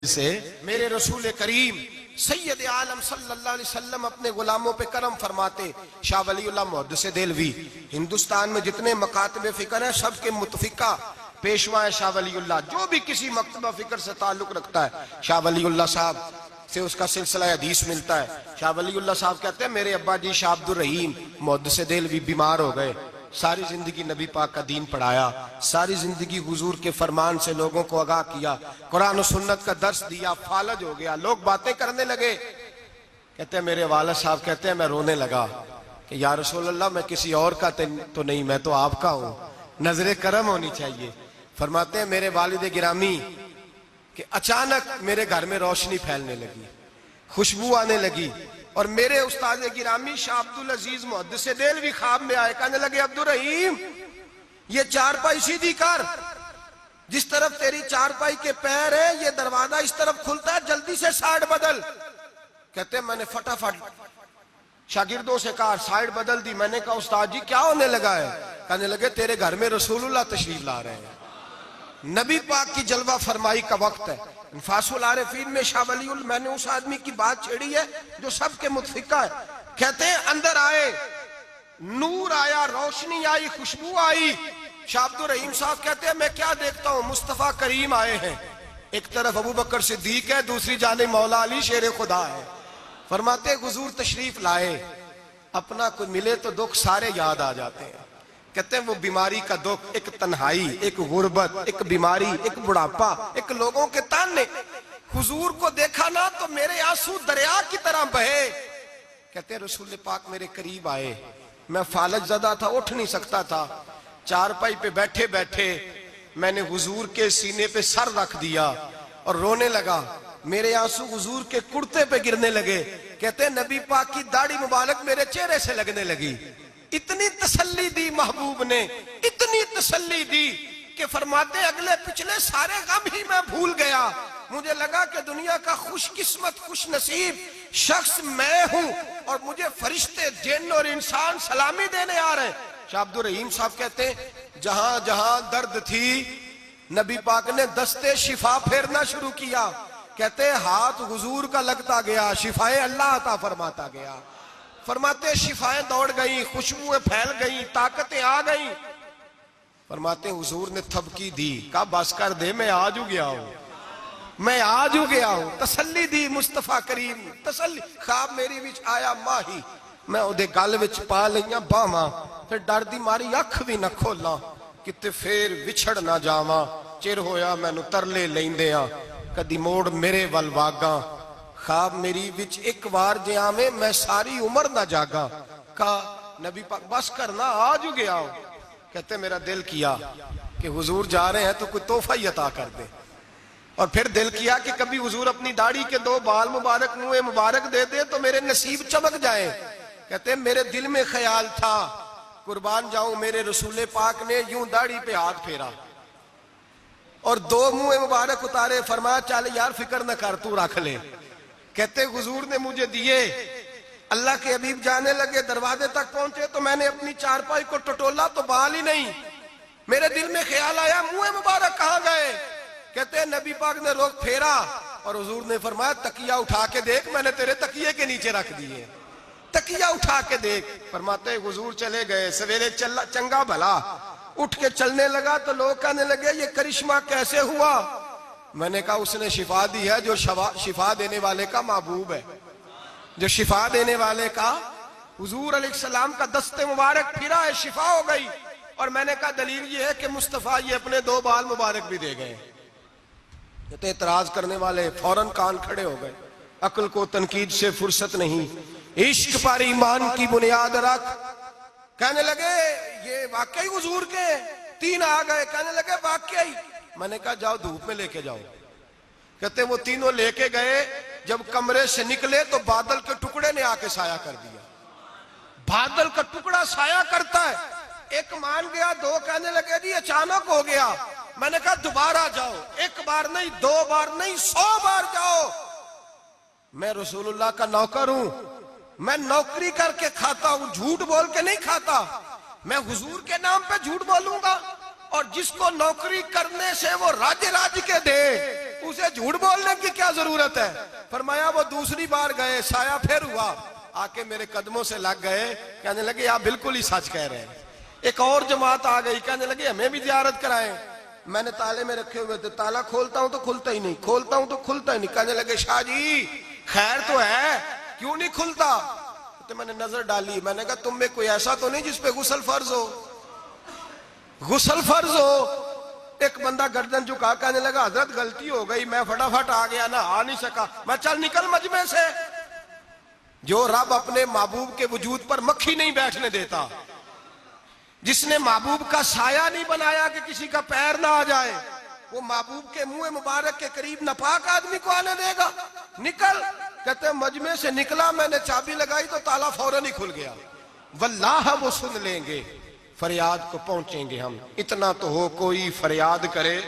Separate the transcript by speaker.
Speaker 1: سے میرے رسول کریم سید عالم صلی اللہ علیہ وسلم اپنے غلاموں پہ کرم فرماتے. شاہ ولی اللہ محدث دہلوی ہندوستان میں جتنے مکاتب فکر ہیں سب کے متفقہ پیشوا ہے شاہ ولی اللہ. جو بھی کسی مکتبہ فکر سے تعلق رکھتا ہے شاہ ولی اللہ صاحب سے اس کا سلسلہ حدیث ملتا ہے. شاہ ولی اللہ صاحب کہتے ہیں میرے ابا جی شاہ عبد الرحیم محدث دہلوی بیمار ہو گئے. ساری زندگی نبی پاک کا دین پڑھایا, ساری زندگی حضور کے فرمان سے لوگوں کو آگاہ کیا, قرآن و سنت کا درس دیا, فالج ہو گیا. لوگ باتیں کرنے لگے. کہتے ہیں میرے والد صاحب کہتے ہیں میں رونے لگا کہ یا رسول اللہ میں کسی اور کا تو نہیں, میں تو آپ کا ہوں, نظر کرم ہونی چاہیے. فرماتے ہیں میرے والد گرامی کہ اچانک میرے گھر میں روشنی پھیلنے لگی, خوشبو آنے لگی, اور میرے استاد گرامی شاہ عبدالعزیز محدث دہلوی خواب میں آئے. کہنے لگے عبد الرحیم یہ چارپائی سیدھی کر, جس طرف تیری چارپائی کے پیر ہے یہ دروازہ اس طرف کھلتا ہے, جلدی سے سائیڈ بدل. کہتے ہیں میں نے فٹافٹ شاگردوں سے کہا سائیڈ بدل دی. میں نے کہا استاد جی کیا ہونے لگا ہے؟ کہنے لگے تیرے گھر میں رسول اللہ تشریف لا رہے ہیں, نبی پاک کی جلوہ فرمائی کا وقت ہے. انفاس العارفین میں شاہ ولی اللہ میں نے اس آدمی کی بات چھیڑی ہے جو سب کے متفقہ ہے. کہتے ہیں اندر آئے, نور آیا, روشنی آئی, خوشبو آئی. شاہ عبد الرحیم صاحب کہتے ہیں میں کیا دیکھتا ہوں, مصطفیٰ کریم آئے ہیں. ایک طرف ابو بکر صدیق ہے, دوسری جانب مولا علی شیر خدا ہے. فرماتے حضور تشریف لائے, اپنا کوئی ملے تو دکھ سارے یاد آ جاتے ہیں. کہتے ہیں وہ بیماری کا دکھ, ایک تنہائی, ایک غربت, ایک بیماری, ایک بڑھاپا, ایک لوگوں کے تانے. حضور کو دیکھا نا تو میرے آنسو دریا کی طرح بہے. کہتے ہیں رسول پاک میرے قریب آئے, میں فالج زدہ تھا, اٹھ نہیں سکتا تھا. چارپائی پہ بیٹھے بیٹھے میں نے حضور کے سینے پہ سر رکھ دیا اور رونے لگا. میرے آنسو حضور کے کرتے پہ گرنے لگے. کہتے ہیں نبی پاک کی داڑھی مبارک میرے چہرے سے لگنے لگی. اتنی تسلی دی محبوب نے, اتنی تسلی دی کہ فرماتے اگلے پچھلے سارے غم ہی میں بھول گیا. مجھے لگا کہ دنیا کا خوش قسمت خوش نصیب شخص میں ہوں اور مجھے فرشتے جن اور انسان سلامی دینے آ رہے ہیں. شاہ عبد الرحیم صاحب کہتے ہیں جہاں جہاں درد تھی نبی پاک نے دستے شفا پھیرنا شروع کیا. کہتے ہیں ہاتھ حضور کا لگتا گیا, شفائیں اللہ عطا فرماتا گیا. فرماتے شفائیں دوڑ گئیں, خوشبوئیں پھیل گئیں, طاقتیں آ گئیں. فرماتے حضور نے تھبکی دی, کہا بس کر دے میں آج ہو گیا ہوں, میں آج ہو گیا ہوں. تسلی دی مصطفیٰ کریم, تسلی. خواب میری وچ آیا ماہی, میں اودے گل وچ پا لئیاں باواں, پھر ڈر دی ماری اکھ بھی نہ کھولاں کتے پھر وچھڑ نہ جاواں. چر ہویا مینوں ترلے لیندیاں کدی موڑ میرے ول واگاں. خواب میری وچ ایک بار جے آویں میں ساری عمر نہ جاگا. کہا نبی پاک بس کرنا آج ہو گیا ہوں. کہتے میرا دل کیا کہ حضور جا رہے ہیں تو کوئی تحفہ ہی عطا کر دے, اور پھر دل کیا کہ کبھی حضور اپنی داڑھی کے 2 بال مبارک منہ مبارک دے دے تو میرے نصیب چمک جائے. کہتے میرے دل میں خیال تھا قربان جاؤں میرے رسول پاک نے یوں داڑھی پہ ہاتھ پھیرا اور 2 منہ مبارک اتارے. فرمایا چل یار فکر نہ کر تو رکھ لے. کہتے حضور نے مجھے دیے. اللہ کے حبیب جانے لگے, دروازے تک پہنچے تو میں نے اپنی چارپائی کو ٹٹولا تو بال ہی نہیں. میرے دل میں خیال آیا منہ مبارک کہاں گئے؟ کہتے نبی پاک نے رخ پھیرا اور حضور نے فرمایا تکیہ اٹھا کے دیکھ, میں نے تیرے تکیے کے نیچے رکھ دیے, تکیہ اٹھا کے دیکھ. فرماتے حضور چلے گئے. سویرے چنگا بھلا اٹھ کے چلنے لگا تو لوگ کہنے لگے یہ کرشمہ کیسے ہوا؟ میں نے کہا اس نے شفا دی ہے جو شفا دینے والے کا محبوب ہے, جو شفا دینے والے کا حضور علیہ السلام کا دست مبارک پھرا ہے, شفا ہو گئی. اور میں نے کہا دلیل یہ ہے کہ مصطفیٰ یہ اپنے 2 بال مبارک بھی دے گئے. تو اعتراض کرنے والے فوراً کان کھڑے ہو گئے. عقل کو تنقید سے فرصت نہیں, عشق پر ایمان کی بنیاد رکھ. کہنے لگے یہ واقعی حضور کے 3 آ گئے. کہنے لگے واقعی. میں نے کہا جاؤ دھوپ میں لے کے جاؤ. کہتے وہ تینوں لے کے گئے. جب کمرے سے نکلے تو بادل کے ٹکڑے نے آ کے سایہ کر دیا. بادل کا ٹکڑا سایہ کرتا ہے. ایک مان گیا, 2 کہنے لگے جی اچانک ہو گیا. میں نے کہا دوبارہ جاؤ, 1 بار نہیں 2 بار نہیں 100 بار جاؤ. میں رسول اللہ کا نوکر ہوں, میں نوکری کر کے کھاتا ہوں, جھوٹ بول کے نہیں کھاتا. میں حضور کے نام پہ جھوٹ بولوں گا؟ اور جس کو نوکری کرنے سے وہ راج کے دے اسے جھوٹ بولنے کی کیا ضرورت ہے؟ فرمایا وہ دوسری بار گئے، سایہ پھر ہوا، آ کے میرے قدموں سے لگ گئے، کہنے لگے آپ بالکل ہی سچ کہہ رہے ہیں۔ ایک اور جماعت آ گئی، کہنے لگے ہمیں بھی زیارت کرائیں۔ میں نے تالے میں رکھے ہوئے تھے، تالا کھولتا ہوں تو کھلتا ہی نہیں، کھولتا ہوں تو کھلتا ہی نہیں۔ کہنے لگے شاہ جی خیر تو ہے، کیوں نہیں کھلتا؟ تو میں نے نظر ڈالی، میں نے کہا تم میں کوئی ایسا تو نہیں جس پہ غسل فرض ہو؟ غسل فرض ہو؟ ایک بندہ گردن جھکا کہنے لگا حضرت غلطی ہو گئی، میں فٹافٹ آ گیا نا، آ نہیں سکا۔ میں چل نکل مجمع سے۔ جو رب اپنے محبوب کے وجود پر مکھی نہیں بیٹھنے دیتا، جس نے محبوب کا سایہ نہیں بنایا کہ کسی کا پیر نہ آ جائے، وہ محبوب کے منہ مبارک کے قریب ناپاک آدمی کو آنے دے گا؟ نکل۔ کہتے ہیں مجمع سے نکلا، میں نے چابی لگائی تو تالا فوراً ہی کھل گیا۔ واللہ وہ سن لیں گے، فریاد کو پہنچیں گے ہم۔ اتنا تو ہو کوئی فریاد کرے